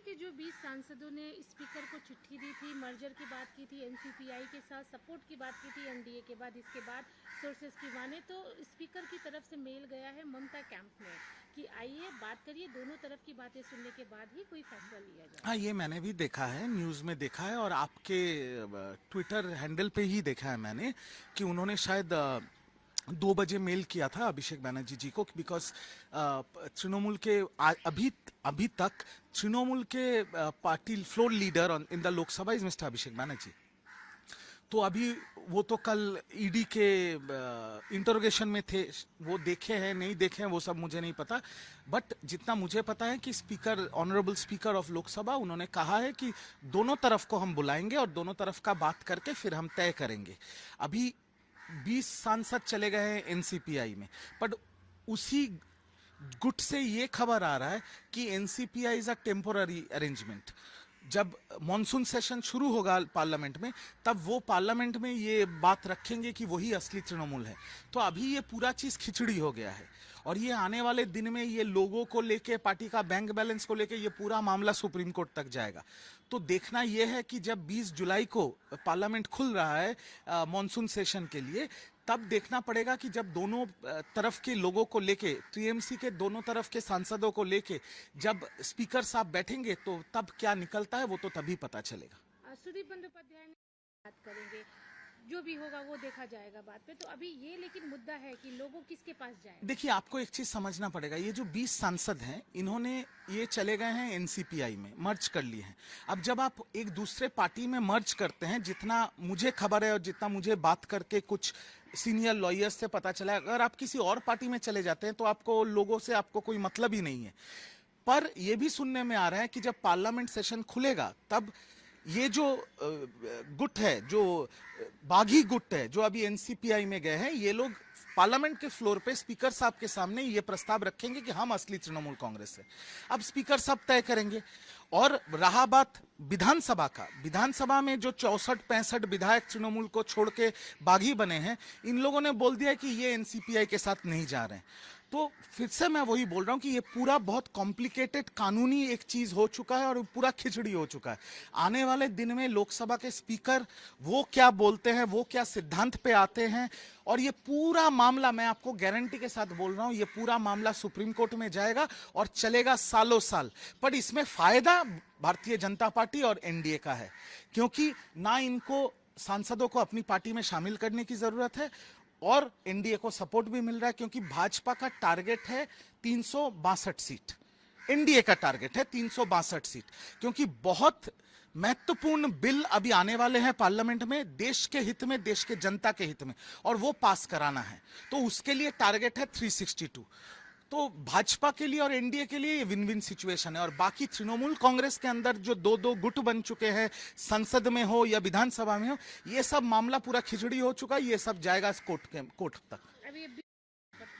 कि जो 20 सांसदों ने स्पीकर को चिट्ठी दी थी, मर्जर की बात की थी, एनसीपीआई के साथ सपोर्ट की बात की थी एनडीए के बाद, इसके बाद सोर्सेज की माने तो स्पीकर की तरफ से मेल गया है ममता कैंप में कि आइए बात करिए, दोनों तरफ की बातें सुनने के बाद ही कोई फैसला लिया जाए। हाँ, ये मैंने भी देखा है, न्यूज़ में देखा है और आपके ट्विटर हैंडल पे ही देखा है मैंने कि उन्होंने शायद 2 बजे मेल किया था अभिषेक बैनर्जी जी को, बिकॉज तृणमूल के अभी तक तृणमूल के party floor leader in the Lok Sabha is mister Abhishek Banerjee. तो अभी वो तो कल ईडी के इंटरोगेशन में थे, वो देखे हैं नहीं देखे हैं वो सब मुझे नहीं पता, बट जितना मुझे पता है कि speaker, honourable speaker of Lok Sabha, उन्होंने कहा है कि दोनों तरफ को हम बुलाएंगे और दोनों तरफ का बात करके फिर हम तय करेंगे। अभी 20 सांसद चले गए हैं एनसीपीआई में, बट उसी गुट से ये खबर आ रहा है कि NCPI is a temporary arrangement. जब मॉनसून सेशन शुरू होगा पार्लियामेंट में, तब वो पार्लियामेंट में ये बात रखेंगे कि वही असली तृणमूल है। तो अभी ये पूरा चीज खिचड़ी हो गया है और ये आने वाले दिन में ये लोगों को लेके, पार्टी का बैंक बैलेंस को लेके ये पूरा मामला सुप्रीम कोर्ट तक जाएगा। तो देखना यह है कि जब 20 जुलाई को पार्लियामेंट खुल रहा है मॉनसून सेशन के लिए, तब देखना पड़ेगा कि जब दोनों तरफ के लोगों को लेके, टीएमसी के दोनों तरफ के सांसदों को लेके जब स्पीकर साहब बैठेंगे तो तब क्या निकलता है वो तो तभी पता चलेगा। सुदीप बंदोपाध्याय ने बात करेंगे, जो भी होगा वो देखा जाएगा बात पे। तो अभी ये लेकिन मुद्दा है कि लोगों किसके पास जाए। देखिए, आपको एक चीज समझना पड़ेगा, ये जो 20 सांसद हैं इन्होंने ये चले गए हैं एनसीपीआई में, मर्ज कर लिए हैं। अब जब आप एक दूसरे पार्टी में मर्ज करते हैं, जितना मुझे खबर है और जितना मुझे बात करके कुछ सीनियर लॉयर्स से पता चला है, अगर आप किसी और पार्टी में चले जाते हैं तो आपको लोगों से आपको कोई मतलब ही नहीं है। पर यह भी सुनने में आ रहा है कि जब पार्लियामेंट सेशन खुलेगा तब ये जो गुट है, जो बागी गुट है, जो अभी एनसीपीआई में गए हैं, ये लोग पार्लियामेंट के फ्लोर पे स्पीकर साहब के सामने ये प्रस्ताव रखेंगे कि हम असली तृणमूल कांग्रेस है। अब स्पीकर साहब तय करेंगे। और रहा बात विधानसभा का, विधानसभा में जो 64-65 विधायक तृणमूल को छोड़ के बागी बने हैं, इन लोगों ने बोल दिया कि ये एनसीपीआई के साथ नहीं जा रहे हैं। तो फिर से मैं वही बोल रहा हूं कि ये पूरा बहुत कॉम्प्लिकेटेड कानूनी एक चीज हो चुका है और पूरा खिचड़ी हो चुका है। आने वाले दिन में लोकसभा के स्पीकर वो क्या बोलते हैं, वो क्या सिद्धांत पे आते हैं, और ये पूरा मामला, मैं आपको गारंटी के साथ बोल रहा हूं, ये पूरा मामला सुप्रीम कोर्ट में जाएगा और चलेगा सालों साल। पर इसमें फायदा भारतीय जनता पार्टी और एनडीए का है, क्योंकि ना इनको सांसदों को अपनी पार्टी में शामिल करने की जरूरत है और एनडीए को सपोर्ट भी मिल रहा है, क्योंकि भाजपा का टारगेट है 362 सीट, एनडीए का टारगेट है 362 सीट, क्योंकि बहुत महत्वपूर्ण बिल अभी आने वाले हैं पार्लियामेंट में, देश के हित में, देश के जनता के हित में, और वो पास कराना है। तो उसके लिए टारगेट है 362। तो भाजपा के लिए और एनडीए के लिए ये विन विन सिचुएशन है। और बाकी तृणमूल कांग्रेस के अंदर जो दो गुट बन चुके हैं, संसद में हो या विधानसभा में हो, ये सब मामला पूरा खिचड़ी हो चुका है, ये सब जाएगा कोर्ट तक। अभी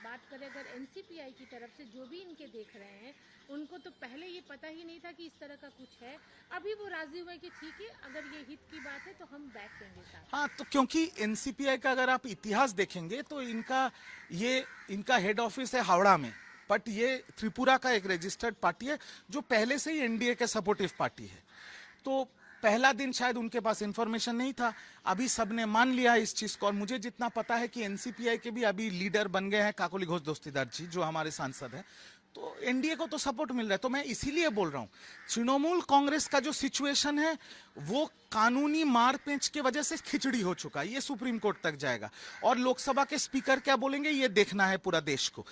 बात करें अगर एनसीपीआई की तरफ से, जो भी इनके देख रहे हैं, उनको तो पहले ये पता ही नहीं था कि इस तरह का कुछ है। अभी वो राजी हुए कि ठीक है, अगर ये हित की बात है तो हम बैक देंगे साथ। हाँ, तो क्योंकि एनसीपीआई का अगर आप इतिहास देखेंगे तो इनका हेड ऑफिस है हावड़ा में, बट ये त्रिपुरा का एक रजिस्टर्ड पार्टी है जो पहले से ही एनडीए के सपोर्टिव पार्टी है। तो पहला दिन शायद उनके पास इंफॉर्मेशन नहीं था, अभी सबने मान लिया इस चीज को। और मुझे जितना पता है कि एनसीपीआई के भी अभी लीडर बन गए हैं काकोली घोष दस्तीदार जी, जो हमारे सांसद हैं, तो एनडीए को तो सपोर्ट मिल रहा है। तो मैं इसीलिए बोल रहा हूं, तृणमूल कांग्रेस का जो सिचुएशन है वो कानूनी मार पेंच की वजह से खिचड़ी हो चुका है, ये सुप्रीम कोर्ट तक जाएगा। और लोकसभा के स्पीकर क्या बोलेंगे ये देखना है पूरा देश को।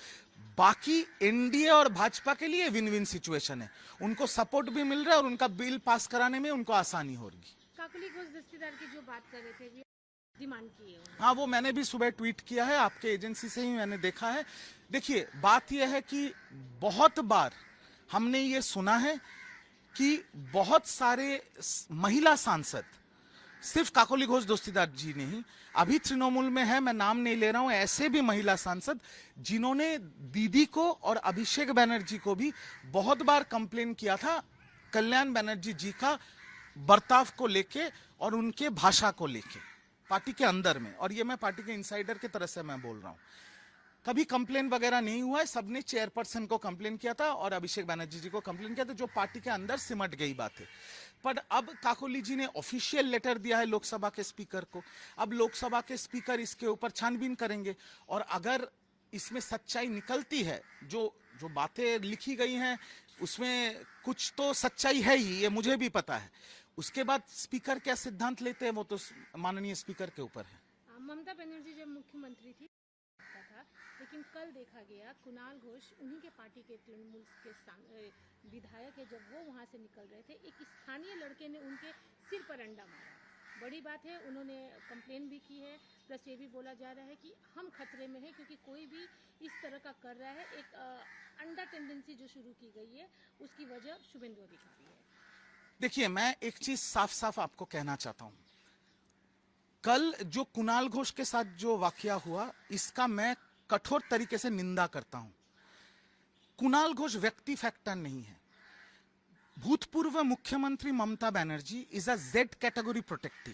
बाकी एनडीए और भाजपा के लिए विन विन सिचुएशन है, उनको सपोर्ट भी मिल रहा है और उनका बिल पास कराने में उनको आसानी होगी। काकोली घोष दस्तीदार की जो बात कर रहे थे, डिमांड की है। हाँ, वो मैंने भी सुबह ट्वीट किया है, आपके एजेंसी से ही मैंने देखा है। देखिए, बात यह है कि बहुत बार हमने ये सुना है कि बहुत सारे महिला सांसद, सिर्फ काकोली घोष दस्तीदार जी नहीं, अभी तृणमूल में है, मैं नाम नहीं ले रहा हूं, ऐसे भी महिला सांसद जिन्होंने दीदी को और अभिषेक बैनर्जी को भी बहुत बार कंप्लेन किया था कल्याण बैनर्जी जी का बर्ताव को लेके और उनके भाषा को लेके पार्टी के अंदर में। और ये मैं पार्टी के इनसाइडर की तरह से मैं बोल रहा हूं। कभी कंप्लेन वगैरह नहीं हुआ है, सबने चेयरपर्सन को कंप्लेन किया था और अभिषेक बैनर्जी जी को कंप्लेन किया था, जो पार्टी के अंदर सिमट गई बात है। पर अब काकोली जी ने ऑफिशियल लेटर दिया है लोकसभा के स्पीकर को। अब लोकसभा के स्पीकर इसके ऊपर छानबीन करेंगे और अगर इसमें सच्चाई निकलती है, जो जो बातें लिखी गई हैं उसमें कुछ तो सच्चाई है ही, ये मुझे भी पता है। उसके बाद स्पीकर क्या सिद्धांत लेते हैं वो तो माननीय स्पीकर के ऊपर है। ममता बनर्जी जब मुख्यमंत्री थी था, लेकिन कल देखा गया कुणाल घोष उन्हीं के पार्टी के तृणमूल के विधायक है, जब वो वहां से निकल रहे थे एक स्थानीय लड़के ने उनके सिर पर अंडा मारा। बड़ी बात है, उन्होंने कंप्लेन भी की है, प्लस ये भी बोला जा रहा है कि हम खतरे में हैं क्योंकि कोई भी इस तरह का कर रहा है। एक अंडा टेंडेंसी जो शुरू की गई है उसकी वजह शुभेंदु अधिकारी है। देखिए, मैं एक चीज साफ साफ आपको कहना चाहता हूं, कल जो कुणाल घोष के साथ जो वाकया हुआ इसका मैं कठोर तरीके से निंदा करता हूं। कुणाल घोष व्यक्ति फैक्टर नहीं है। भूतपूर्व मुख्यमंत्री Mamata Banerjee is a Z category protectee.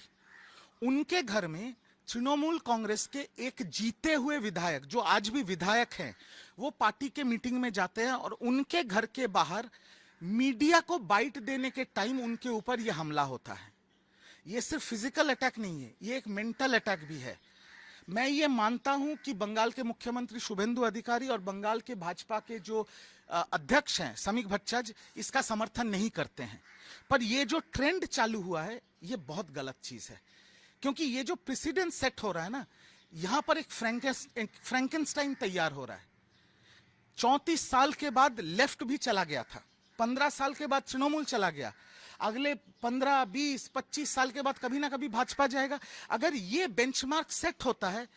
उनके घर में तृणमूल कांग्रेस के एक जीते हुए विधायक, जो आज भी विधायक हैं, वो पार्टी के मीटिंग में जाते हैं और उनके घर के बाहर मीडिया को बाइट देने के टाइम उनके ऊपर यह हमला होता है। ये सिर्फ फिजिकल अटैक नहीं है, ये एक मेंटल अटैक भी है। मैं ये मानता हूं कि बंगाल के मुख्यमंत्री शुभेंदु अधिकारी और बंगाल के भाजपा के जो अध्यक्ष हैं समीक भट्टाचार्य इसका समर्थन नहीं करते हैं, पर ये जो ट्रेंड चालू हुआ है ये बहुत गलत चीज है, क्योंकि ये जो प्रेसिडेंट सेट हो रहा है ना, यहां पर एक फ्रैंकेनस्टाइन तैयार हो रहा है। 34 साल के बाद लेफ्ट भी चला गया था, 15 साल के बाद तृणमूल चला गया, अगले 15, 20, 25 साल के बाद कभी ना कभी भाजपा जाएगा। अगर ये बेंचमार्क सेट होता है,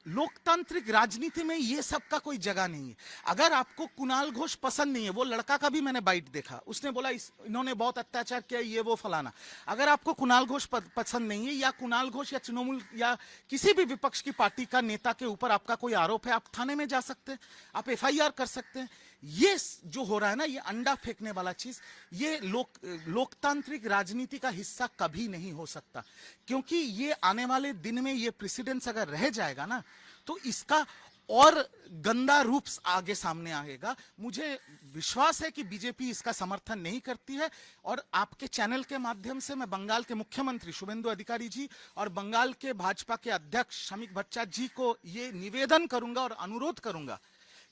लोकतांत्रिक राजनीति में ये सब का कोई जगह नहीं है। अगर आपको कुणाल घोष पसंद नहीं है, वो लड़का का भी मैंने बाइट देखा, उसने बोला इन्होंने बहुत अत्याचार किया, ये वो फलाना। अगर आपको कुणाल घोष पसंद नहीं है, या कुणाल घोष या तृणमूल या किसी भी विपक्ष की पार्टी का नेता के ऊपर आपका कोई आरोप है, आप थाने में जा सकते हैं, आप FIR कर सकते हैं। ये जो हो रहा है ना, ये अंडा फेंकने वाला चीज, ये लोकतांत्रिक राजनीति का हिस्सा कभी नहीं हो सकता, क्योंकि ये आने वाले दिन में ये प्रेसिडेंस अगर रह जाएगा ना, तो इसका और गंदा रूप आगे सामने आएगा। मुझे विश्वास है कि बीजेपी इसका समर्थन नहीं करती है, और आपके चैनल के माध्यम से मैं बंगाल के मुख्यमंत्री शुभेंदु अधिकारी जी और बंगाल के भाजपा के अध्यक्ष समीक भट्टाचार्य जी को ये निवेदन करूंगा और अनुरोध करूंगा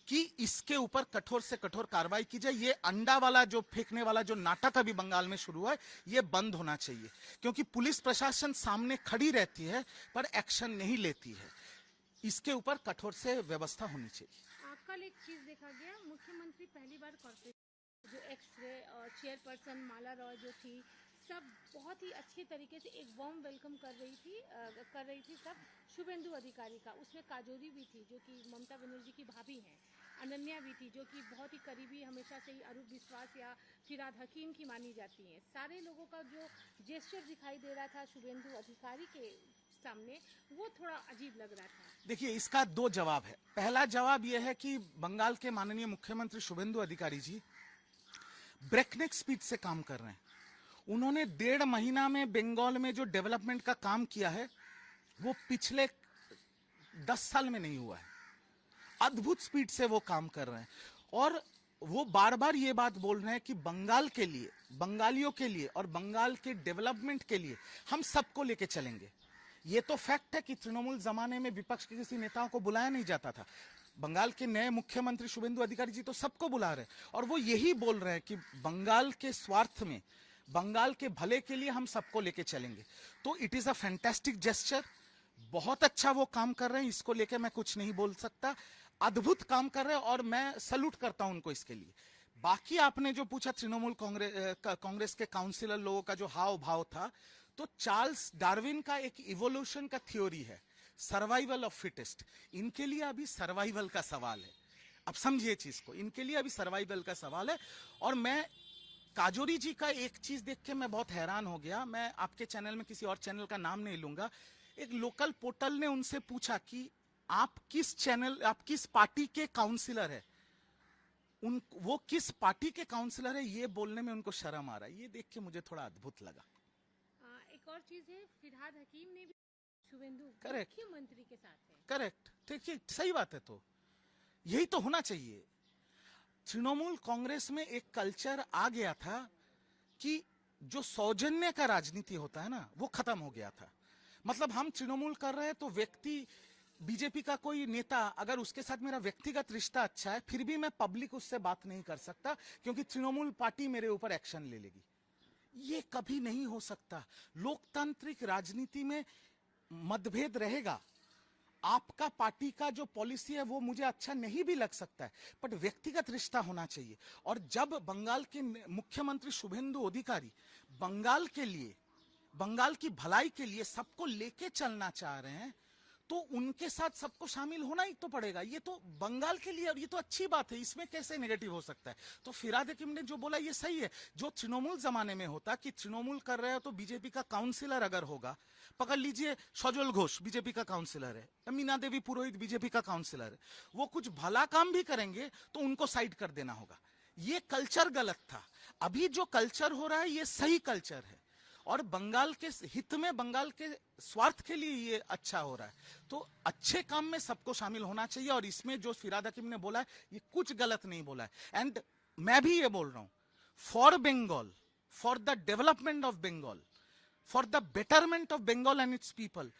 कि इसके ऊपर कठोर से कठोर कार्रवाई की जाए। ये अंडा वाला जो फेंकने वाला जो नाटक अभी बंगाल में शुरू हुआ है, ये बंद होना चाहिए, क्योंकि पुलिस प्रशासन सामने खड़ी रहती है पर एक्शन नहीं लेती है। इसके ऊपर कठोर से व्यवस्था होनी चाहिए। कल एक चीज देखा गया, मुख्यमंत्री पहली बार कॉर्पोरेट जो एक्स चेयरपर्सन माला रॉय जो थी, सब बहुत ही अच्छे तरीके से एक वार्म वेलकम कर रही थी सब शुभेंदु अधिकारी का। उसमें काजोरी भी थी जो कि ममता बनर्जी की भाभी हैं, अनन्या भी थी जो कि बहुत ही करीबी हमेशा से ही अरूप विश्वास या फिराद हकीम की मानी जाती हैं। सारे लोगों का जो जेस्चर दिखाई दे रहा था शुभेंदु अधिकारी के सामने, वो थोड़ा अजीब लग रहा था। देखिए, इसका दो जवाब है। पहला जवाब यह है कि बंगाल के माननीय मुख्यमंत्री शुभेंदु अधिकारी जी ब्रेकनेक स्पीड से काम कर रहे हैं। उन्होंने 1.5 महीना में बंगाल में जो डेवलपमेंट का काम किया है वो पिछले 10 साल में नहीं हुआ है। अद्भुत स्पीड से वो काम कर रहे हैं, और वो बार बार ये बात बोल रहे हैं कि बंगाल के लिए, बंगालियों के लिए और बंगाल के डेवलपमेंट के लिए हम सबको लेके चलेंगे। ये तो फैक्ट है कि तृणमूल जमाने में विपक्ष के किसी नेताओं को बुलाया नहीं जाता था। बंगाल के नए मुख्यमंत्री शुभेंदु अधिकारी जी तो सबको बुला रहे हैं, और वो यही बोल रहे हैं कि बंगाल के स्वार्थ में, बंगाल के भले के लिए हम सबको लेके चलेंगे। तो it is a fantastic gesture, बहुत अच्छा वो काम कर रहे हैं, इसको लेके मैं कुछ नहीं बोल सकता। अद्भुत काम कर रहे हैं और मैं सैल्यूट करता हूं उनको इसके लिए। बाकी आपने जो पूछा तृणमूल कांग्रेस के काउंसिलर लोगों का जो हाव भाव था, तो चार्ल्स डार्विन का एक इवोल्यूशन का थ्योरी है, सर्वाइवल ऑफ फिटेस्ट। इनके लिए अभी सर्वाइवल का सवाल है। अब समझिए चीज को, इनके लिए अभी सर्वाइवल का सवाल है। और मैं काजोरी जी का एक चीज देख के मैं बहुत हैरान हो गया। मैं आपके चैनल में किसी और चैनल का नाम नहीं लूंगा, एक लोकल पोर्टल ने उनसे पूछा कि आप किस पार्टी के काउंसिलर है, वो किस पार्टी के काउंसिलर है, ये बोलने में उनको शर्म आ रहा है। ये देख के मुझे थोड़ा अद्भुत लगा। एक और चीज है, फिरहाद हकीम ने भी शुभेंदु करेक्ट मुख्यमंत्री के साथ है। करेक्ट, ठीक है, सही बात है। तो यही तो होना चाहिए। तृणमूल कांग्रेस में एक कल्चर आ गया था कि जो सौजन्य का राजनीति होता है ना, वो खत्म हो गया था। मतलब हम तृणमूल कर रहे हैं तो व्यक्ति, बीजेपी का कोई नेता अगर उसके साथ मेरा व्यक्तिगत रिश्ता अच्छा है, फिर भी मैं पब्लिक उससे बात नहीं कर सकता क्योंकि तृणमूल पार्टी मेरे ऊपर एक्शन ले लेगी। ये कभी नहीं हो सकता। लोकतांत्रिक राजनीति में मतभेद रहेगा। आपका पार्टी का जो पॉलिसी है वो मुझे अच्छा नहीं भी लग सकता है, बट व्यक्तिगत रिश्ता होना चाहिए। और जब बंगाल के मुख्यमंत्री शुभेंदु अधिकारी बंगाल के लिए, बंगाल की भलाई के लिए सबको लेके चलना चाह रहे हैं, तो उनके साथ सबको शामिल होना ही तो पड़ेगा। ये तो बंगाल के लिए, और ये तो अच्छी बात है, इसमें कैसे नेगेटिव हो सकता है। तो फिराद हकीम ने जो बोला ये सही है। जो तृणमूल जमाने में होता कि तृणमूल कर रहे हो तो बीजेपी का काउंसिलर अगर होगा, पकड़ लीजिए सजल घोष बीजेपी का काउंसिलर है, मीना देवी पुरोहित बीजेपी का काउंसिलर है, वो कुछ भला काम भी करेंगे तो उनको साइड कर देना होगा। ये कल्चर गलत था। अभी जो कल्चर हो रहा है ये सही कल्चर है और बंगाल के हित में, बंगाल के स्वार्थ के लिए ये अच्छा हो रहा है। तो अच्छे काम में सबको शामिल होना चाहिए और इसमें जो फिराद हकीम ने बोला है ये कुछ गलत नहीं बोला है। एंड मैं भी ये बोल रहा हूं, for Bengal, for the development of Bengal, for the betterment of Bengal and its people,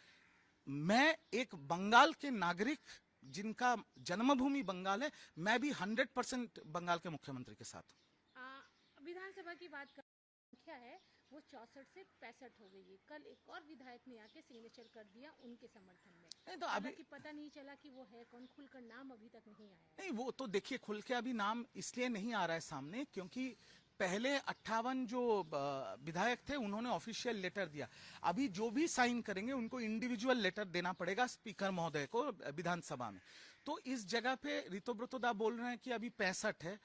मैं एक बंगाल के नागरिक जिनका जन्मभूमि बंगाल है, मैं भी 100% बंगाल के मुख्यमंत्री के साथ हूं। विधानसभा की बात कर संख्या है वो 64 से 65 हो गई है। कल एक और विधायक ने आके सिग्नेचर कर दिया उनके समर्थन में। नहीं तो अभी पता नहीं चला कि वो है कौन, खुलकर नाम अभी तक नहीं आया। नहीं, वो तो देखिए खुल के अभी नाम इसलिए नहीं आ रहा है सामने क्योंकि पहले 58 जो विधायक थे उन्होंने ऑफिशियल लेटर दिया। अभी जो भी साइन करेंगे उनको इंडिविजुअल लेटर देना पड़ेगा स्पीकर महोदय को विधानसभा में। तो इस जगह पे ऋतुव्रत दा बोल रहे हैं कि अभी 65 है।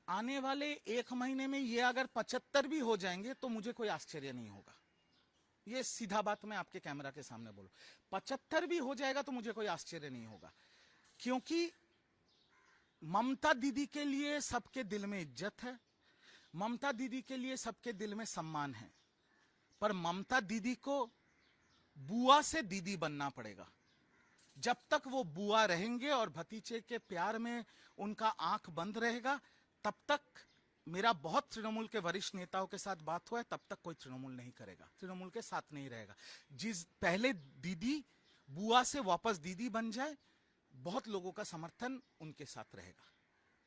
आने वाले 1 महीने में ये अगर 75 भी हो जाएंगे तो मुझे कोई आश्चर्य नहीं होगा। ये सीधा बात मैं आपके कैमरा के सामने बोलूं, 75 भी हो जाएगा तो मुझे कोई आश्चर्य नहीं होगा। क्योंकि ममता दीदी के लिए सबके दिल में इज्जत है, ममता दीदी के लिए सबके दिल में सम्मान है, पर ममता दीदी को बुआ से दीदी बनना पड़ेगा। जब तक वो बुआ रहेंगे और भतीजे के प्यार में उनका आंख बंद रहेगा, तब तक मेरा बहुत तृणमूल के वरिष्ठ नेताओं के साथ बात हुआ है, तब तक कोई तृणमूल नहीं करेगा, तृणमूल के साथ नहीं रहेगा। जिस पहले दीदी बुआ से वापस दीदी बन जाए, बहुत लोगों का समर्थन उनके साथ रहेगा।